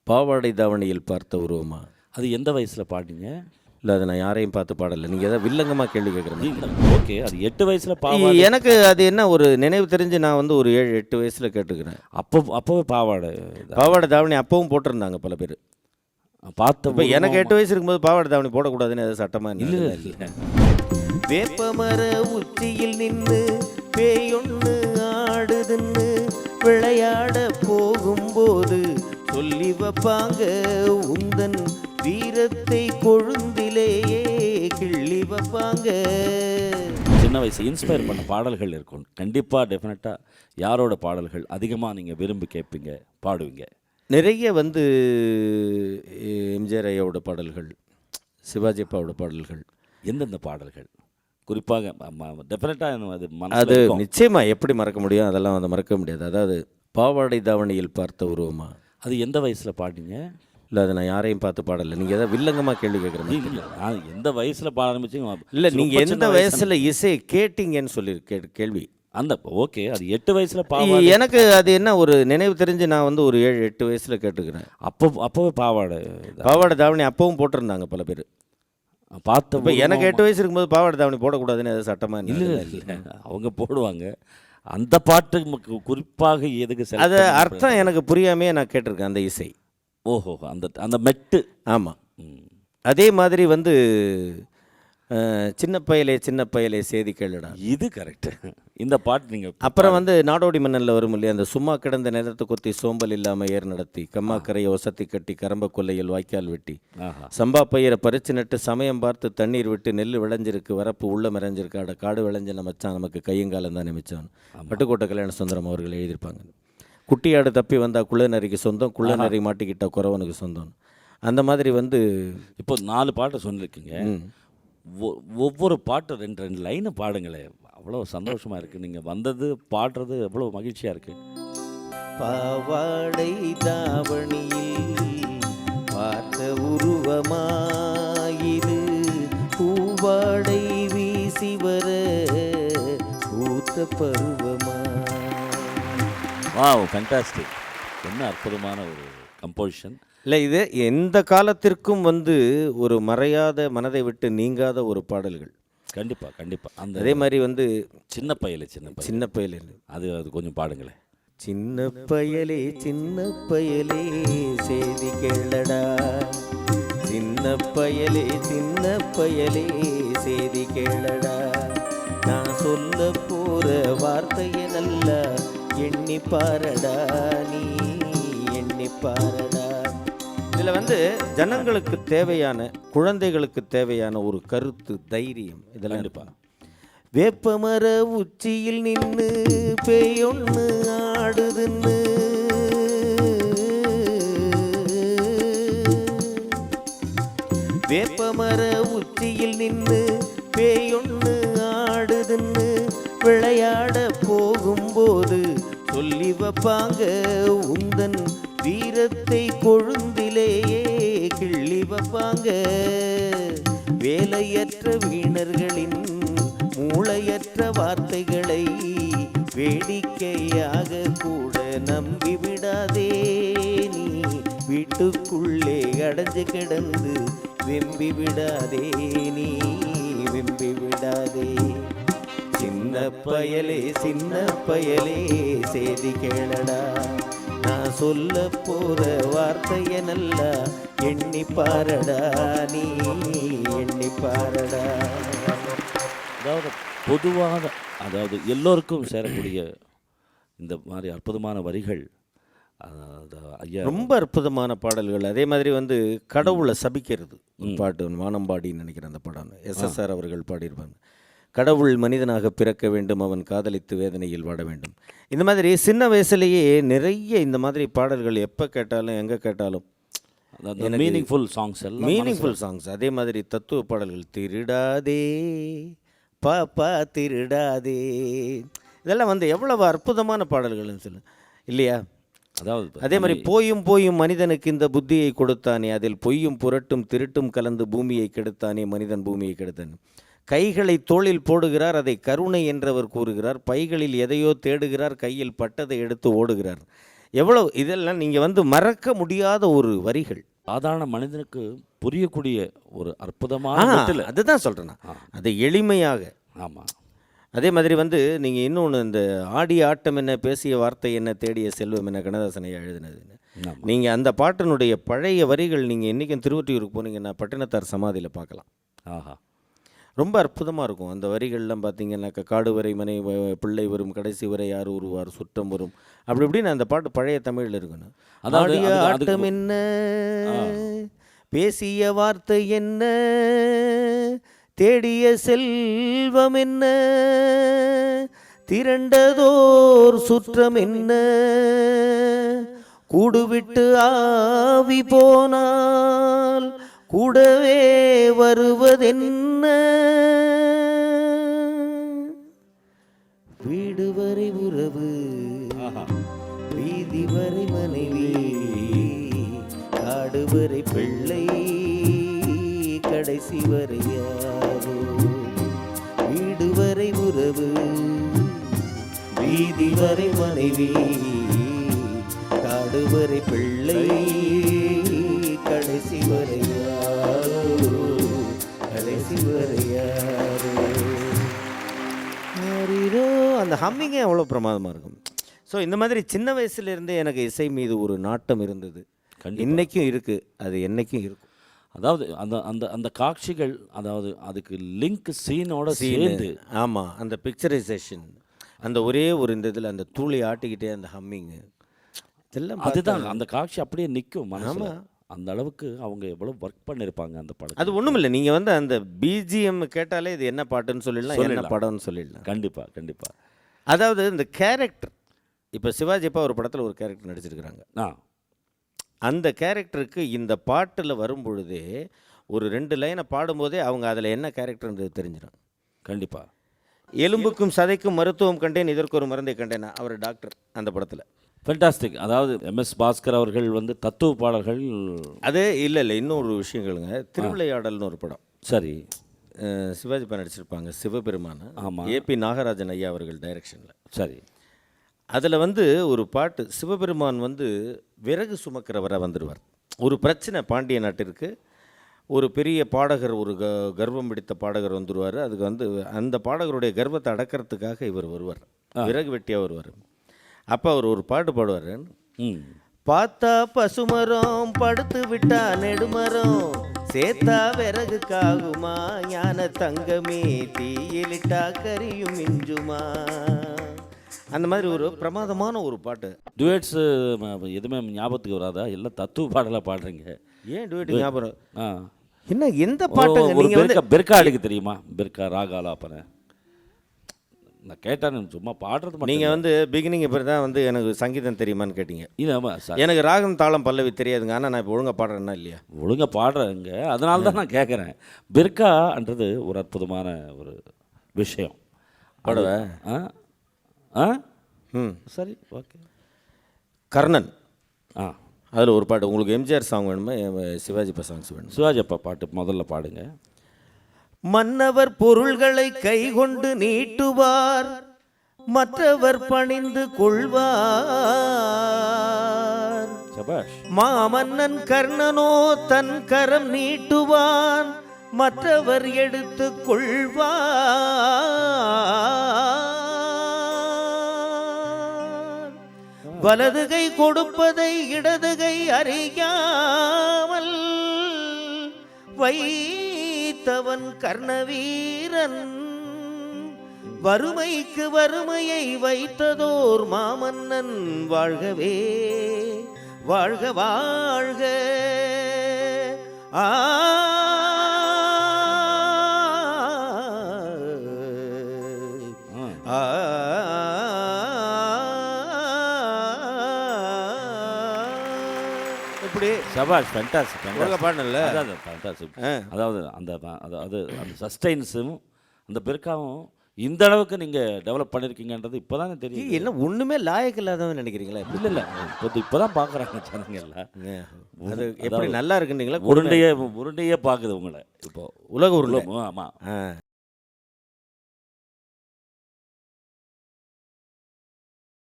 பாவாடை தாவணியில் பார்த்த உருவமா? அது எந்த வயசில் பாடினீங்க? இல்லை, அதை நான் யாரையும் பார்த்து பாடலை. நீங்கள் ஏதாவது வில்லங்கமாக கேள்வி கேட்குறீங்க. ஓகே, அது 8 வயசில் பாவாடை. எனக்கு அது என்ன ஒரு நினைவு தெரிஞ்சு நான் வந்து ஒரு 7-8 வயசில் கேட்டுக்கிறேன். அப்போவே பாவாடை பாவாடை தாவணி அப்பவும் போட்டிருந்தாங்க பல பேர். பார்த்த இப்போ எனக்கு 8 வயசு இருக்கும்போது பாவாடை தாவணி போடக்கூடாதுன்னு எதாவது சட்டமாக இல்லை இல்லை. இல்லை. வேப்பமர உச்சியில் நின்று பேயொன்று ஆடுதுன்னு விளையாட போகும்போது சொல்லி வைப்பாங்க உந்தன் வீரத்தை கொழுந்திலேயே கிள்ளி வைப்பாங்க. சின்ன வயசு இன்ஸ்பயர் பண்ண பாடல்கள் இருக்கும் கண்டிப்பாக. டெஃபினட்டாக யாரோட பாடல்கள் அதிகமாக நீங்கள் விரும்பி கேட்பீங்க, பாடுவீங்க? நிறைய வந்து எம்ஜிஆர் ஐயாவோட பாடல்கள், சிவாஜி அப்பாவோட பாடல்கள். எந்தெந்த பாடல்கள் குறிப்பாக? டெஃபினட்டாக அது நிச்சயமாக எப்படி மறக்க முடியும்? அதெல்லாம் வந்து மறக்க முடியாது. அதாவது பாவாடை தாவணியில் பார்த்த உருவமா? அது எந்த வயசில் பாடினீங்க? இல்லை, அதை நான் யாரையும் பார்த்து பாடலை. நீங்கள் ஏதாவது வில்லங்கமாக கேள்வி கேட்குறீங்க. இல்லை, நான் எந்த வயசில் பாட ஆரம்பிச்சிங்க? இல்லை, நீங்கள் எந்த வயசில் இசை கேட்டீங்கன்னு சொல்லி கேள்வி. அந்த ஓகே, அது 8 வயசில் பாவாடை. எனக்கு அது என்ன ஒரு நினைவு தெரிஞ்சு நான் வந்து ஒரு 7-8 வயசில் கேட்டுக்கிறேன். அப்போவே பாவாடை தாவணி அப்பவும் போட்டிருந்தாங்க பல பேர். பார்த்த. இப்போ எனக்கு 8 வயசு இருக்கும்போது பாவாடை தாவணி போடக்கூடாதுன்னு எதாவது சட்டமாக இல்லை இல்லை. அவங்க போடுவாங்க. அந்த பாட்டு குறிப்பாக எதுக்கு? அது அர்த்தம் எனக்கு புரியாமே நான் கேட்டிருக்கேன் அந்த இசை. ஓஹோ, அந்த அந்த மெட்டு. ஆமாம். அதே மாதிரி வந்து சின்ன பயலே சேதி கேளுடா, இது கரெக்டு. இந்த பாட்டு நீங்கள் அப்புறம் வந்து நாடோடி மன்னனில் வரும் இல்லையா, அந்த சும்மா கிடந்த நேரத்தை கொத்தி சோம்பல் இல்லாமல் ஏர் நடத்தி கம்மாக்கரையை ஒசத்தி கட்டி கரம்ப கொல்லையில் வாய்க்கால் வெட்டி சம்பா பயிரை பறிச்சு நட்டு சமயம் பார்த்து தண்ணீர் விட்டு நெல் விளைஞ்சிருக்கு வரப்பு உள்ள மிறைஞ்சிருக்கு அட காடு விளைஞ்சன மச்சான் நமக்கு கையங்காலம் தான் நிமிச்சான். பட்டுக்கோட்டை கல்யாண சுந்தரம் அவர்கள் எழுதியிருப்பாங்க. குட்டியாடு தப்பி வந்தால் குள்ளநரிக்கு சொந்தம், குள்ளநரி மாட்டிக்கிட்ட குறவனுக்கு சொந்தம். அந்த மாதிரி வந்து இப்போ 4 பாட்டை சொல்லியிருக்கீங்க. ஒவ்வொரு பாட்டு 2 லைனை பாடுங்களேன். அவ்வளோ சந்தோஷமாக இருக்குது. நீங்கள் வந்தது பாடுறது எவ்வளோ மகிழ்ச்சியாக இருக்குது. பாவாடை தாவணியில் பார்த்த உருவமாயிரு பூவாடை வீசி வர பூத்த பருவமா. Wow, fantastic. என்ன அற்புதமான ஒரு கம்போசிஷன். இல்லை, இது எந்த காலத்திற்கும் வந்து ஒரு மறையாத மனதை விட்டு நீங்காத ஒரு பாடல்கள். கண்டிப்பாக கண்டிப்பாக. அந்த அதே மாதிரி வந்து சின்ன பயலே அது கொஞ்சம் பாடுங்களேன். சின்ன பயலே சேதி கேளடா, சின்ன பயலே சேதி கேளடா, நான் சொல்ல போற வார்த்தையை நல்லா எண்ணி பாரடா, நீ எண்ணி பாரடா. இதில் வந்து ஜனங்களுக்கு தேவையான, குழந்தைகளுக்கு தேவையான ஒரு கருத்து, தைரியம் இதெல்லாம் இருப்பா. வேப்பமர உச்சியில் நின்று பேயொன்று ஆடுதுன்னு வேப்பமர உச்சியில் நின்று பேயொன்று ஆடுதுன்னு விளையாட போகும்போது சொல்லி வைப்பாங்க உந்தன் வீரத்தை கொழுந்திலேயே கிள்ளி வைப்பாங்க. வேலையற்ற வீணர்களின் மூளையற்ற வார்த்தைகளை வேடிக்கையாக கூட நம்பிவிடாதே, நீ வீட்டுக்குள்ளே அடைஞ்சு கிடந்து வெம்பி விடாதே, நீ வெம்பி விடாதே. சின்ன பயலே சேதி கேளடா, நான் சொல்ல போற வார்த்தைய நல்லா எண்ணி பாரடா, நீ எண்ணி பாரடா. அதாவது பொதுவாக, அதாவது எல்லோருக்கும் சேரக்கூடிய இந்த மாதிரி அற்புதமான வரிகள். ஐயா ரொம்ப அற்புதமான பாடல்கள். அதே மாதிரி வந்து கடவுளை சபிக்கிறது பாட்டு, வானம்பாடின்னு நினைக்கிறேன் அந்த படம். SSR அவர்கள் பாடியிருப்பாங்க. கடவுள் மனிதனாக பிறக்க வேண்டும், அவன் காதலித்து வேதனையில் வாட வேண்டும். இந்த மாதிரி சின்ன வயசுலேயே நிறைய இந்த மாதிரி பாடல்கள் எப்போ கேட்டாலும் எங்கே கேட்டாலும் மீனிங்ஃபுல் சாங்ஸ். அதே மாதிரி தத்துவ பாடல்கள், திருடாதே பாப்பா திருடாதே, இதெல்லாம் வந்து எவ்வளவு அற்புதமான பாடல்கள்னு சொல்லு இல்லையா? அதாவது அதே மாதிரி போயும் மனிதனுக்கு இந்த புத்தியை கொடுத்தானே, அதில் பொய்யும் புரட்டும் திருட்டும் கலந்து பூமியை கெடுத்தானே மனிதன் பூமியை கெடுத்தான். கைகளை தோளில் போடுகிறார், அதை கருணை என்றவர் கூறுகிறார். பைகளில் எதையோ தேடுகிறார், கையில் பட்டதை எடுத்து ஓடுகிறார். எவ்வளோ இதெல்லாம் நீங்கள் வந்து மறக்க முடியாத ஒரு வரிகள். சாதாரண மனிதனுக்கு புரியக்கூடிய ஒரு அற்புதமான மெட்டில். அதுதான் சொல்கிறேன் நான். அதை எளிமையாக. ஆமாம். அதே மாதிரி வந்து நீங்கள் இன்னொன்று, இந்த ஆடிய ஆட்டம் என்ன, பேசிய வார்த்தை என்ன, தேடிய செல்வம் என்ன, கண்ணதாசன் ஐயா எழுதினதுன்னு. நீங்கள் அந்த பாட்டினுடைய பழைய வரிகள் நீங்கள் என்றைக்கும் திருவொற்றியூருக்கு போனீங்கன்னா பட்டினத்தார் சமாதியில் பார்க்கலாம். ஆஹா, ரொம்ப அற்புதமாக இருக்கும் அந்த வரிகள்லாம். பார்த்தீங்கன்னாக்கா, காடு வரை மனை பிள்ளை வரும், கடைசி வரை யார் உருவார், சுற்றம் வரும், அப்படி இப்படின்னு அந்த பாட்டு பழைய தமிழில் இருக்கணும். அதாவது ஆடிய ஆட்டம் என்ன, பேசிய வார்த்தை என்ன, தேடிய செல்வம் என்ன, திரண்டதோர் சுற்றம் என்ன, கூடுவிட்டு ஆவி போனால் கூடவே வருவதென்ன, வீடு வரை உறவு, வீதி வரை மனைவி, காடு வரை பிள்ளை, கடைசி வரை யாரோ, வீடு வரை உறவு, வீதி வரை மனைவி, காடு வரை பிள்ளை, கடைசி வரை யாரோ, கடைசி வரை யாரோ. அந்த ஹம்மிங்கே அவ்வளோ பிரமாதமாக இருக்கும். ஸோ இந்த மாதிரி சின்ன வயசுலேருந்தே எனக்கு இசை மீது ஒரு நாட்டம் இருந்தது. இன்னைக்கும் இருக்குது, அது என்னைக்கும் இருக்கும். அதாவது அந்த அந்த அந்த காட்சிகள், அதாவது அதுக்கு லிங்க் சீனோட சேர்ந்து. ஆமாம், அந்த பிக்சரைசேஷன், அந்த ஒரே ஒரு இந்த இதில் அந்த தூளி ஆட்டிக்கிட்டே அந்த ஹம்மிங்கு, இதெல்லாம் அதுதான் அந்த காட்சி அப்படியே நிற்கும். ஆமாம், அந்த அளவுக்கு அவங்க எவ்வளோ ஒர்க் பண்ணியிருப்பாங்க அந்த படம். அது ஒன்றும் இல்லை, நீங்கள் வந்து அந்த பிஜிஎம் கேட்டாலே இது என்ன பாட்டுன்னு சொல்லிடலாம், என்ன படம்னு சொல்லிடலாம். கண்டிப்பாக கண்டிப்பாக. அதாவது இந்த கேரக்டர், இப்போ சிவாஜி அப்பா ஒரு படத்தில் ஒரு கேரக்டர் நடிச்சிருக்கிறாங்க. அந்த கேரக்டருக்கு இந்த பாட்டில் வரும்பொழுதே ஒரு 2 லைனை பாடும்போதே அவங்க அதில் என்ன கேரக்டர்ன்றது தெரிஞ்சிடும். கண்டிப்பாக. எலும்புக்கும் சதைக்கும் மருத்துவம் கண்டேன், இதற்கு ஒரு மருந்தை கண்டேன், அவர் டாக்டர் அந்த படத்தில். ஃபென்டாஸ்டிக். அதாவது எம்எஸ் பாஸ்கர் அவர்கள் வந்து தத்துவ பாடல்கள். அது இல்லை இன்னொரு விஷயங்களுங்க. திருவிளையாடல்னு ஒரு படம். சரி. சிவாஜி பா நடிச்சிருப்பாங்க, சிவபெருமான. ஆமாம். ஏபி நாகராஜன் ஐயா அவர்கள் டைரக்ஷனில். சரி. அதில் வந்து ஒரு பாட்டு, சிவபெருமான் வந்து விறகு சுமக்கிறவராக வந்துடுவார். ஒரு பிரச்சனை பாண்டிய நாட்டிற்கு, ஒரு பெரிய பாடகர், ஒரு கர்வம் பிடித்த பாடகர் வந்துடுவார். அதுக்கு வந்து அந்த பாடகருடைய கர்வத்தை அடக்கிறதுக்காக இவர் வருவார், விறகு வெட்டியாக வருவார். அப்போ அவர் ஒரு பாட்டு பாடுவார். பார்த்தா பசுமரம், படுத்து விட்டா நெடுமரம், சேத்தா விறகு காகுமா, ஞான தங்கமே தீயிலிட்டா கரியும் மிஞ்சுமா. அந்த மாதிரி ஒரு பிரமாதமான ஒரு பாட்டு. டுவேட்ஸ் எதுவுமே ஞாபகத்துக்கு வராதா? எல்லாம் தத்துவ பாடலாக பாடுறீங்க. ஏன் டுவேட் ஞாபகம்? என்ன எந்த பாட்டு நீங்கள் வந்து பெர்கா அடிக்க தெரியுமா? பெர்கா ராகாலாப்பன நான் கேட்டேன், சும்மா பாடுறது. நீங்கள் வந்து பிகினிங் இப்போ தான் வந்து எனக்கு சங்கீதம் தெரியுமான்னு கேட்டீங்க. இது ஆமாம் சார், எனக்கு ராகம் தாளம் பல்லவி தெரியாதுங்க. ஆனால் நான் இப்போ ஒழுங்காக பாடுறேன்னா இல்லையா? ஒழுங்காக பாடுறேங்க, அதனால தான் நான் கேட்குறேன். பெர்கான்றது ஒரு அற்புதமான ஒரு விஷயம். பாடுவேன். சரி, ஓகே. கர்ணன், அதில் ஒரு பாட்டு. உங்களுக்கு எம்ஜிஆர் சாங் வேணுமா, சிவாஜி அப்பா சாங்ஸ் வேணும்? சிவாஜி அப்பா பாட்டு முதல்ல பாடுங்க. மன்னவர் பொருள்களை கைகொண்டு நீட்டுவார், மற்றவர் பணிந்து கொள்வார். மாமன்னன் கர்ணனோ தன் கரம் நீட்டுவான், மற்றவர் எடுத்து கொள்வார். வலதுகை கொடுப்பதை இடதுகை அறியாமல் வைத்தவன் கர்ணவீரன், வறுமைக்கு வறுமையை வைத்ததோர் மாமன்னன். வாழ்கவே வாழ்க வாழ்க. எப்படி சபாஷ், ஃபேண்டாஸ்டிக். பாடல ஃபேண்டாஸ்டிக். அதாவது அதாவது அந்த சஸ்டைன்ஸும் அந்த பெருக்காவும் இந்த அளவுக்கு நீங்கள் டெவலப் பண்ணியிருக்கீங்கன்றது இப்போ தானே தெரியும். என்ன ஒன்றுமே லாயக்கு இல்லாதவன் நினைக்கிறீங்களா? இல்லை இப்போ தான் பார்க்குறாங்க ஜனங்க எல்லாம். அது எப்படி நல்லா இருக்குன்றீங்களா? உருண்டையே பார்க்குது உங்களை இப்போ உலக உருண்டை. ஆமாம்.